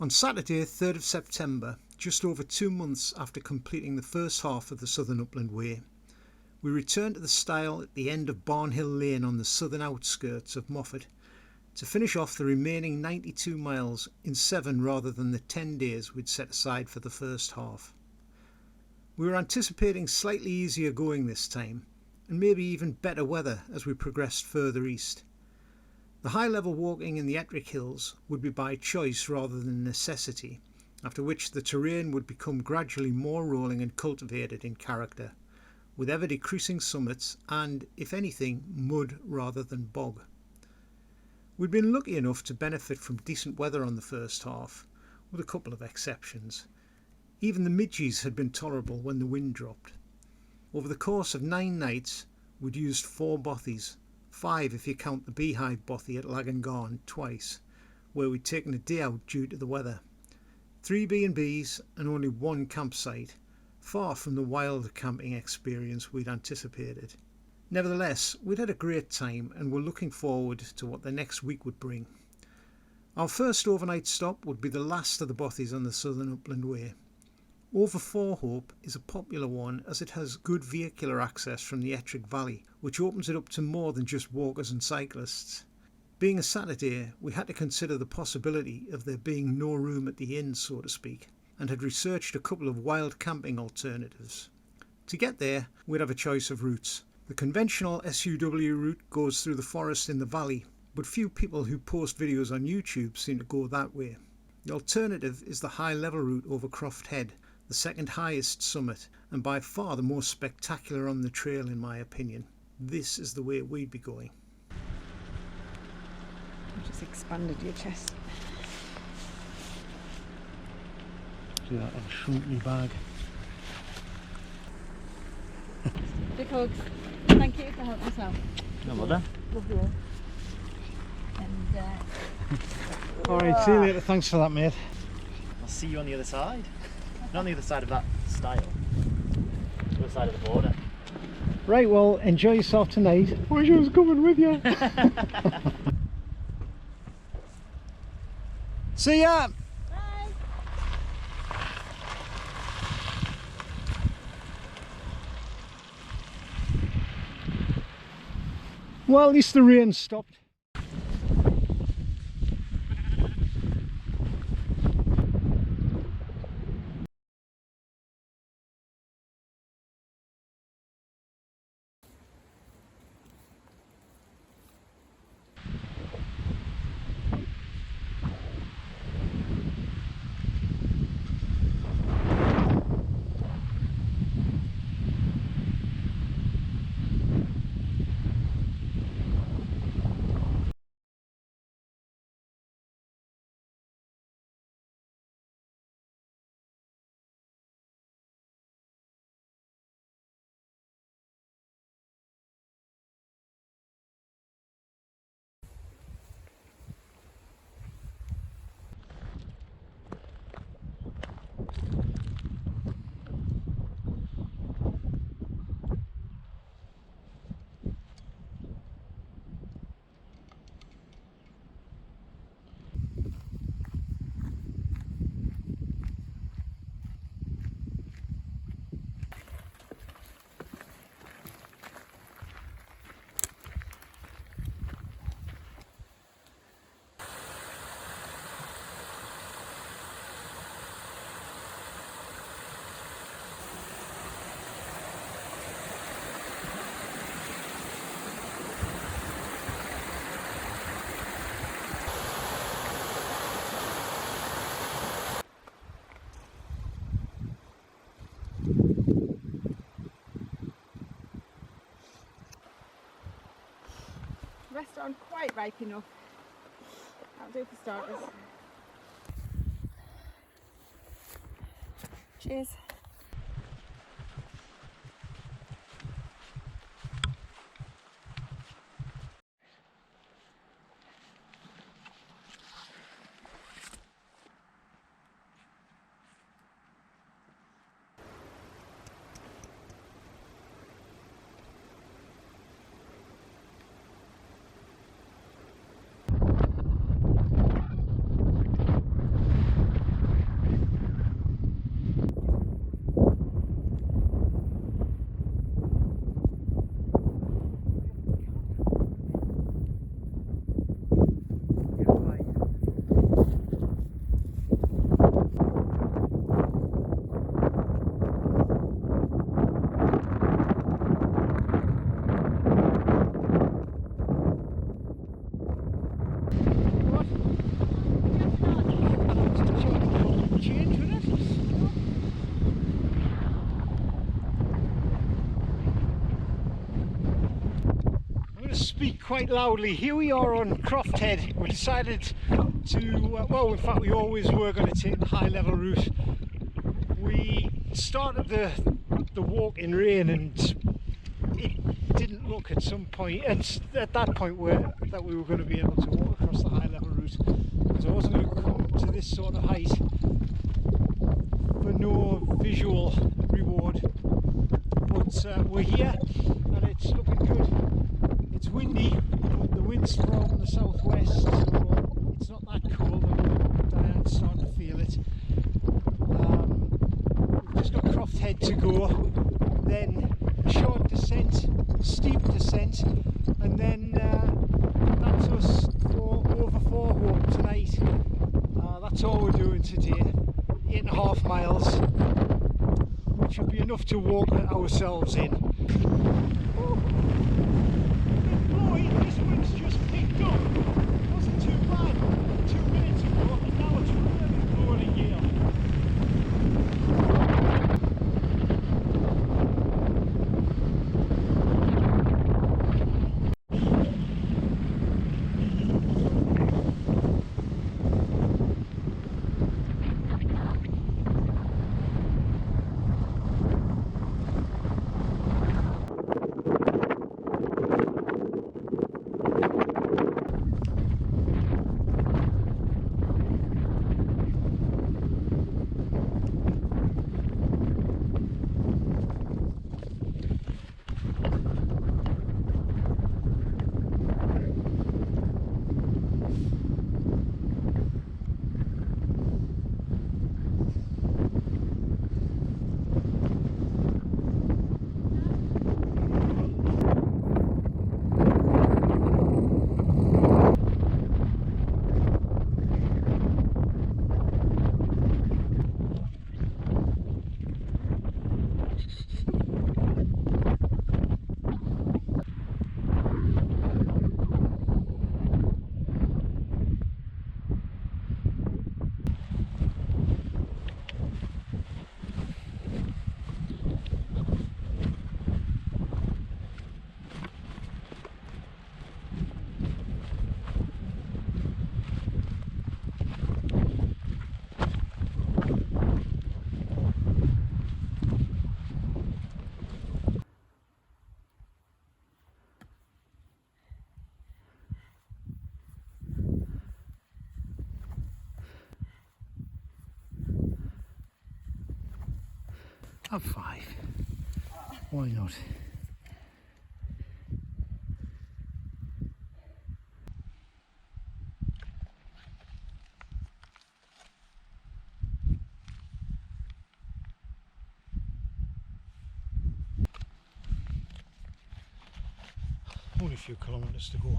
On Saturday, 3rd of September, just over 2 months after completing the first half of the Southern Upland Way, we returned to the stile at the end of Barnhill Lane on the southern outskirts of Moffat to finish off the remaining 92 miles in 7 rather than the 10 days we'd set aside for the first half. We were anticipating slightly easier going this time, and maybe even better weather as we progressed further east. The high-level walking in the Ettrick Hills would be by choice rather than necessity, after which the terrain would become gradually more rolling and cultivated in character, with ever-decreasing summits and, if anything, mud rather than bog. We'd been lucky enough to benefit from decent weather on the first half, with a couple of exceptions. Even the midges had been tolerable when the wind dropped. Over the course of 9 nights, we'd used 4 bothies, 5 if you count the Beehive Bothy at Laggangarn twice, where we'd taken a day out due to the weather. 3 B&Bs and only 1 campsite, far from the wild camping experience we'd anticipated. Nevertheless, we'd had a great time and were looking forward to what the next week would bring. Our first overnight stop would be the last of the bothies on the Southern Upland Way. Over Phawhope is a popular one as it has good vehicular access from the Ettrick Valley, which opens it up to more than just walkers and cyclists. Being a Saturday, we had to consider the possibility of there being no room at the inn, so to speak, and had researched a couple of wild camping alternatives. To get there, we'd have a choice of routes. The conventional SUW route goes through the forest in the valley, but few people who post videos on YouTube seem to go that way. The alternative is the high-level route over Croft Head, the second highest summit, and by far the most spectacular on the trail in my opinion. This is the way we'd be going. You just expanded your chest. See that? I've shrunk my bag. Big hugs. Thank you for helping us out. No bother. Love you all. And Alright, see you later. Thanks for that, mate. I'll see you on the other side. Not on the other side of that stile. The other side of the border. Right, well, enjoy yourself tonight. I wish I was coming with you. See ya! bye. Well, at least the rain stopped. Rest aren't quite ripe enough. That'll do for starters. Cheers. quite loudly. Here we are on Croft Head. We decided to, well, in fact we always were going to take the high level route. We started the walk in rain and it didn't look at some point, at that point that we were going to be able to walk across the high level route, because I wasn't going to come to this sort of height for no visual reward. But we're here and it's looking good. It's windy, but the wind's from the southwest, so it's not that cold, although Diane's starting to feel it. We've just got Croft Head to go, then a short descent, steep descent, and then that's us over Phawhope tonight. That's all we're doing today, 8.5 miles, which should be enough to walk ourselves in. Oh, blowing, this wind's just picked up. It wasn't too bad 2 minutes ago, and now it's really blowing a gale. Have 5. Why not? Only a few kilometres to go.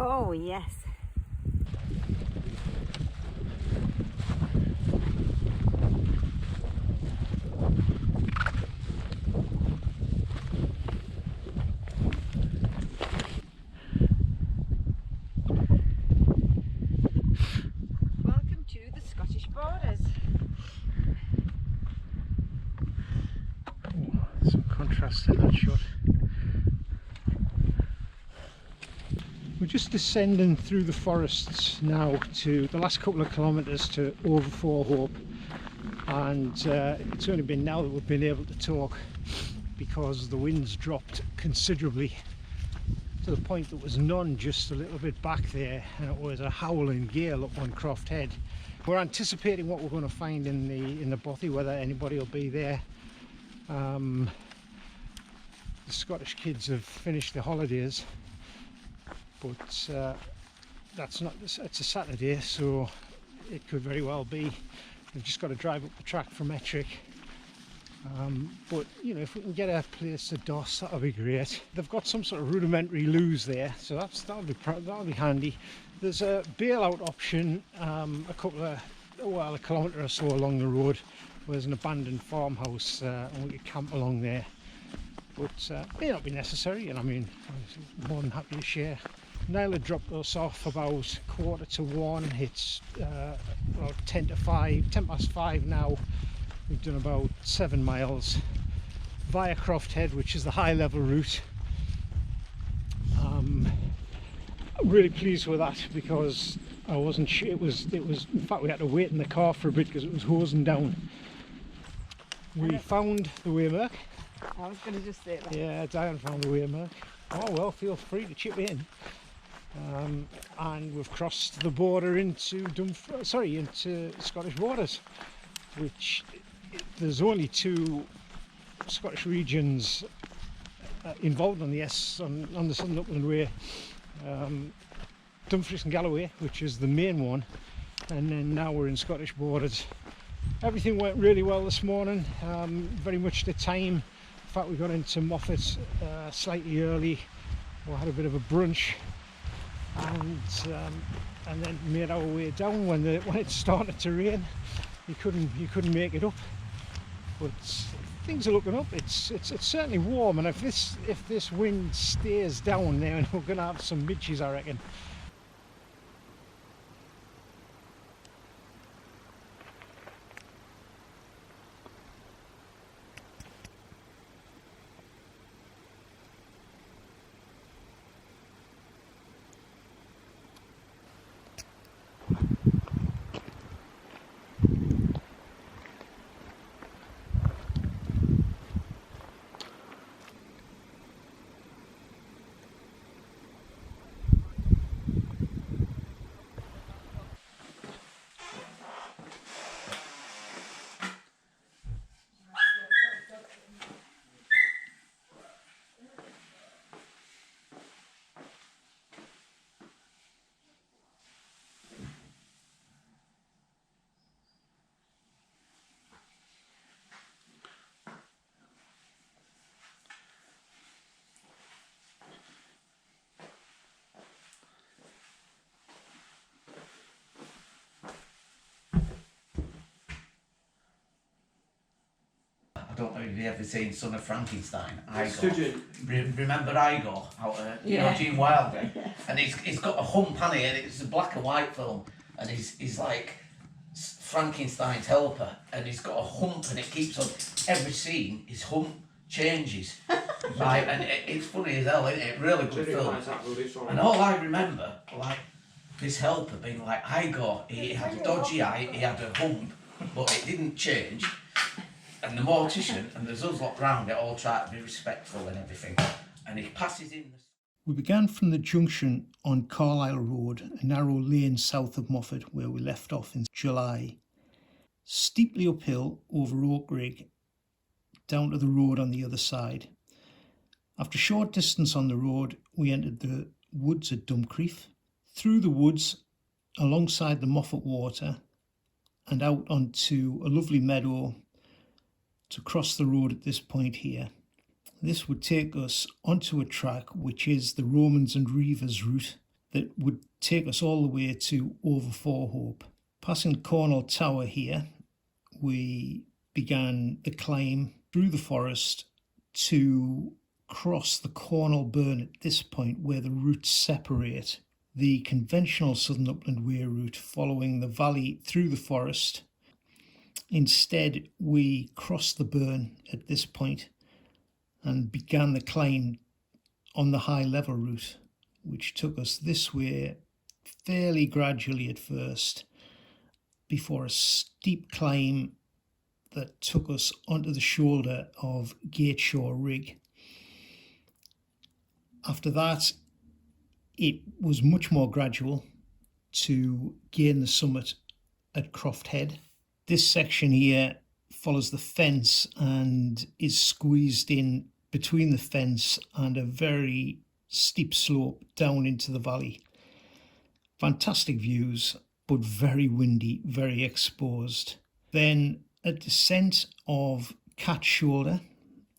Oh yes. Welcome to the Scottish borders. Oh, some contrast in that shot. We're just descending through the forests now to the last couple of kilometres to over Phawhope, and it's only been now that we've been able to talk. because the winds dropped considerably to the point there was none just a little bit back there, and it was a howling gale up on Croft Head. We're anticipating what we're going to find in the bothy, whether anybody will be there. The Scottish kids have finished their holidays, but that's not, it's a Saturday, so it could very well be. We've just got to drive up the track from Ettrick. But you know, if we can get a place to doss, that'll be great. They've got some sort of rudimentary loos there, so that'll be handy. There's a bailout option a kilometre or so along the road, where there's an abandoned farmhouse, and we could camp along there. But may not be necessary, and I mean, I'm more than happy to share. Niall had dropped us off about 1:45. It's about 10 past 5 now. We've done about 7 miles via Croft Head, which is the high level route. I'm really pleased with that, because I wasn't sure it was in fact we had to wait in the car for a bit because it was hosing down. We found the Waymark. I was going to just say that. Yeah, Diane found the Waymark. Oh well, feel free to chip in. And we've crossed the border into into Scottish waters, which there's only 2 Scottish regions involved on the on the Southern Upland Way. Dumfries and Galloway, which is the main one, and then now we're in Scottish borders. Everything went really well this morning, very much to time. In fact, we got into Moffat slightly early. We had a bit of a brunch, and then made our way down when it started to rain. You couldn't make it up, but things are looking up. It's certainly warm, and if this wind stays down there, we're going to have some midges, I reckon. I don't know if you've ever seen Son of Frankenstein. Igor. Remember Igor out Gene Wilder? Yeah. And he's got a hump, hasn't he? And it's a black and white film, and he's like Frankenstein's helper, and he's got a hump, and it keeps on every scene. His hump changes, right? And it's funny as hell, isn't it? Really good film. And all I remember, like this helper being like Igor, he had a dodgy eye, he had a hump, but it didn't change. And the mortician and the us lot round it all try to be respectful and everything. And he passes in. We began from the junction on Carlisle Road, a narrow lane south of Moffat, where we left off in July. Steeply uphill over Oak Rig, down to the road on the other side. After a short distance on the road, we entered the woods at Dumcreef, through the woods, alongside the Moffat Water, and out onto a lovely meadow to cross the road at this point here. This would take us onto a track which is the Romans and Reivers route that would take us all the way to over Phawhope. Passing Cornwall Tower here, we began the climb through the forest to cross the Cornwall Burn at this point, where the routes separate. The conventional Southern Upland Way route following the valley through the forest. Instead, we crossed the burn at this point and began the climb on the high level route, which took us this way fairly gradually at first, before a steep climb that took us onto the shoulder of Gateshaw Rig. After that, it was much more gradual to gain the summit at Croft Head. This section here follows the fence and is squeezed in between the fence and a very steep slope down into the valley. Fantastic views, but very windy, very exposed. Then a descent of Cat Shoulder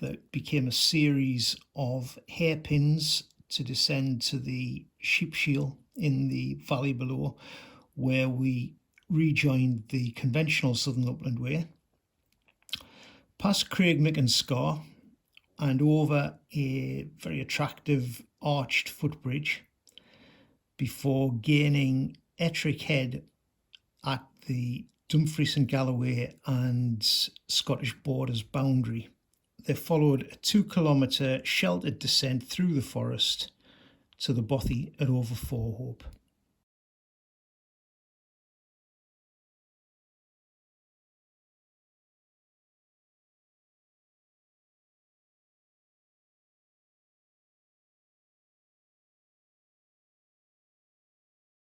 that became a series of hairpins to descend to the Sheep Shield in the valley below, where we rejoined the conventional Southern Upland Way, past Craigmicken Scar and over a very attractive arched footbridge before gaining Ettrick Head at the Dumfries and Galloway and Scottish borders boundary. There followed a 2 kilometre sheltered descent through the forest to the Bothy at over Phawhope.